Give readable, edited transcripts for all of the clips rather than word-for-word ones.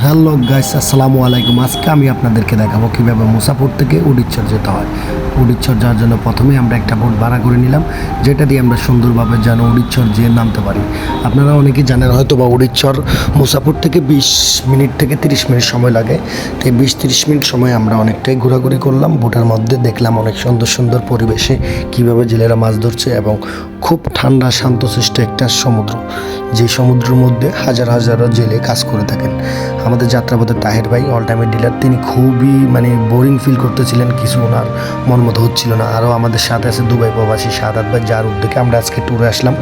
Hello guys, আসসালামু আলাইকুম। আজকে আমি আপনাদেরকে দেখাবো কীভাবে মুসাপুর থেকে উড়িচ্ছর যেতে হয়। উড়িচ্ছর যাওয়ার জন্য প্রথমেই আমরা একটা বোট ভাড়া করে নিলাম, যেটা দিয়ে আমরা সুন্দরভাবে যেন উড়িচ্ছর যেয়ে নামতে পারি। আপনারা অনেকেই জানেন হয়তো বা উড়িচ্ছর মুসাপুর থেকে 20 মিনিট থেকে 30 মিনিট সময় লাগে। তো এই 20-30 মিনিট সময় আমরা অনেকটাই ঘোরাঘুরি করলাম, বোটের মধ্যে দেখলাম অনেক সুন্দর সুন্দর পরিবেশে কীভাবে জেলেরা মাছ ধরছে এবং খুব ঠান্ডা শান্তশিষ্ট একটা সমুদ্র, যে সমুদ্রের মধ্যে হাজার হাজারো জেলে কাজ করে থাকেন। আমাদের যাত্রাপথের তাহের ভাই অল টাইমের ডিলার, তিনি খুবই বোরিং ফিল করতেছিলেন, কিছু ওনার মন মতো হচ্ছিল না। আরও আমাদের সাথে আছে দুবাই প্রবাসী সাদাত ভাই, যার উদ্যোগে আমরা আজকে ট্যুরে আসলাম।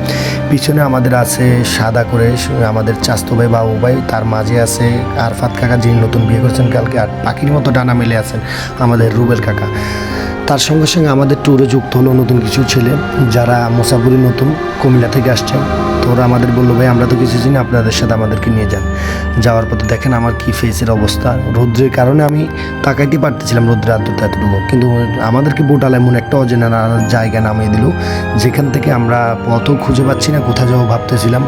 পিছনে আমাদের আছে সাদা করে আমাদের চাস্তো ভাই বাবু ভাই, তার মাঝে আছে আরফাত কাকা, যিনি নতুন বিয়ে করেছেন কালকে, আর পাখির মতো ডানা মেলে আছেন আমাদের রুবেল কাকা। তার সঙ্গে সঙ্গে আমাদের ট্যুরে যুক্ত হলো নতুন কিছু ছেলে, যারা মুসাফুরি নতুন কুমিল্লা থেকে আসছেন। তো ওরা আমাদের বললো, ভাই আমরা তো কিছু চিনি, আপনাদের সাথে আমাদেরকে নিয়ে যান। যাওয়ার পথে দেখেন আমার কি ফেসের অবস্থা, রৌদ্রের কারণে আমি তাকাইতে পারতেছিলাম, রৌদ্রের আদ্রতা এতটুকু, কিন্তু আমাদেরকে বোটাল এমন একটা অজানা জায়গা নামিয়ে দিল, যেখান থেকে আমরা পথও খুঁজে পাচ্ছি না, কোথায় যাবো ভাবতেছিলাম,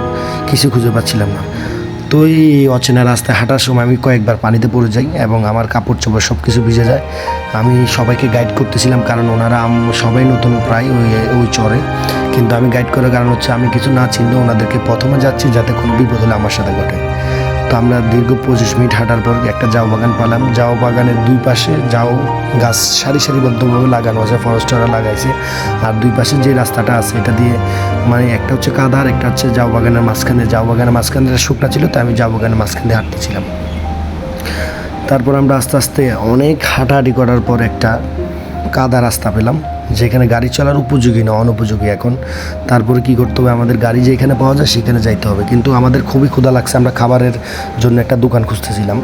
কিছু খুঁজে পাচ্ছিলাম না। তো এই অচেনা রাস্তায় হাঁটার সময় আমি কয়েকবার পানিতে পড়ে যাই এবং আমার কাপড় চোপড় সব কিছু ভিজে যায়। আমি সবাইকে গাইড করতেছিলাম, কারণ ওনারা সবাই নতুন প্রায় ওই চরে, কিন্তু আমি গাইড করার কারণ হচ্ছে আমি কিছু না চিনলে ওনাদেরকে প্রথমে যাচ্ছি যাতে কোনো বিপদ হলে আমার সাথে ঘটে। তো আমরা দীর্ঘ 25 মিনিট হাঁটার পর একটা জাউ বাগান পেলাম। জাউ বাগানের দুই পাশে জাউ গাছ সারিবদ্ধভাবে লাগানো আছে, ফরেস্টাররা লাগাইছে। আর দুই পাশে যে রাস্তাটা আছে এটা দিয়ে একটা হচ্ছে কাদা আর একটা হচ্ছে জাউ বাগানের মাঝখানে। জাউ বাগানের মাঝখানে শুকনা ছিল, তাই আমি জাউ বাগানের মাঝখানে হাঁটতেছিলাম। তারপর আমরা আস্তে আস্তে অনেক হাঁটাহাঁটি করার পর একটা কাদা রাস্তা পেলাম, যেখানে গাড়ি চলার উপযোগী না, অনুপযোগী এখন। তারপরে কি করতে হবে, আমাদের গাড়ি যেখানে পাওয়া যায় সেখানে যাইতে হবে। কিন্তু আমাদের খুবই ক্ষুধা লাগছে, আমরা খাবারের জন্য একটা দোকান খুঁজতেছিলাম।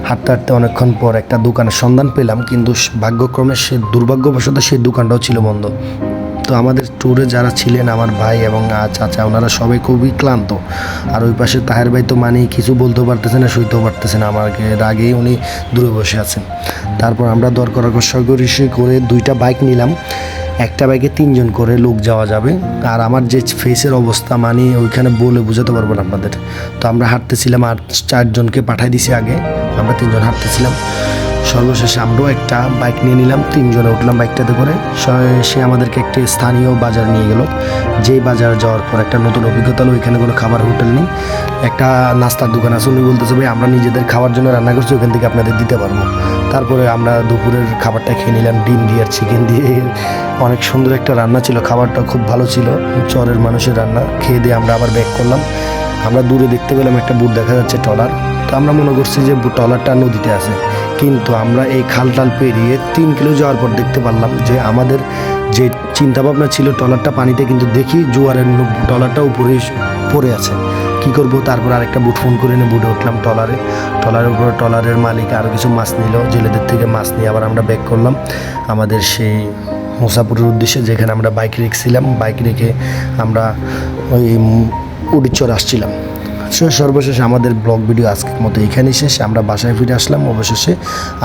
হাঁটতে হাঁটতে অনেকক্ষণ পর একটা দোকানের সন্ধান পেলাম, কিন্তু ভাগ্যক্রমে দুর্ভাগ্যবশত সেই দোকানটাও ছিল বন্ধ। তো আমাদের ট্যুরে যারা ছিলেন আমার ভাই এবং চাচা, ওনারা সবাই খুবই ক্লান্ত। আর ওই পাশে তাহের ভাই তো কিছু বলতেও পারতেছে না, শুইতেও পারতেছে না, আমাকে রাগেই উনি দূরে বসে আছেন। তারপর আমরা দর কষাকষি করে 2টা বাইক নিলাম। একটা বাইকে 3 জন করে লোক যাওয়া যাবে। আর আমার যে ফেসের অবস্থা ওইখানে বলে বোঝাতে পারবো না আপনাদের। তো আমরা হাঁটতেছিলাম, আর 4 জনকে পাঠাই দিছি আগে, আমরা 3 জন হাঁটতেছিলাম। সর্বশেষে আমরাও একটা বাইক নিয়ে নিলাম, 3 জনে উঠলাম বাইকটাতে করে। সে আমাদেরকে একটি স্থানীয় বাজার নিয়ে গেল। যেই বাজারে যাওয়ার পর একটা নতুন অভিজ্ঞতা হলো, ওইখানে কোনো খাবার হোটেল নেই, একটা নাস্তার দোকান আছে। উনি বলতেছে, ভাই আমরা নিজেদের খাওয়ার জন্য রান্না করছি, ওখান থেকে আপনাদের দিতে পারবো। তারপরে আমরা দুপুরের খাবারটা খেয়ে নিলাম, ডিম দিয়ে আর চিকেন দিয়ে। অনেক সুন্দর একটা রান্না ছিল, খাবারটা খুব ভালো ছিল, চরের মানুষের রান্না। খেয়ে দিয়ে আমরা আবার ব্যাক করলাম। আমরা দূরে দেখতে পেলাম একটা বুট দেখা যাচ্ছে, ট্রলার। তো আমরা মনে করছি যে ট্রলারটা নদীতে আছে, কিন্তু আমরা এই খাল পেরিয়ে 3 কিলো যাওয়ার পর দেখতে পারলাম যে আমাদের যে চিন্তাভাবনা ছিল ট্রলারটা পানিতে, কিন্তু দেখি জোয়ারের ট্রলারটা উপরে পড়ে আছে। কি করব, তারপর আরেকটা বুট ফোন করে নিয়ে বুটে উঠলাম ট্রলারের উপরে। ট্রলারের মালিক আরও কিছু মাছ নিল, জেলেদের থেকে মাছ নিয়ে আবার আমরা ব্যাক করলাম আমাদের সেই মুসাপুরের উদ্দেশ্যে, যেখানে আমরা বাইক রেখেছিলাম। বাইক রেখে আমরা ওই উড়িচ্ছর আসছিলাম। সর্বশেষে আমাদের ব্লগ ভিডিও আজকের মতো এখানেই শেষ। আমরা বাসায় ফিরে আসলাম অবশেষে।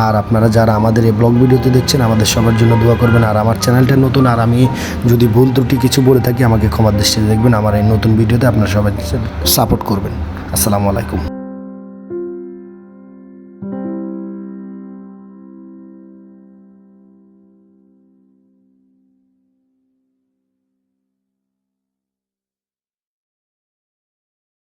আর আপনারা যারা আমাদের এই ব্লগ ভিডিওতে দেখছেন, আমাদের সবার জন্য দোয়া করবেন। আর আমার চ্যানেলটা নতুন, আর আমি যদি ভুল ত্রুটি কিছু বলে থাকি আমাকে ক্ষমার দৃষ্টিতে দেখবেন। আমার এই নতুন ভিডিওতে আপনারা সবাই সাপোর্ট করবেন। আসসালামু আলাইকুম।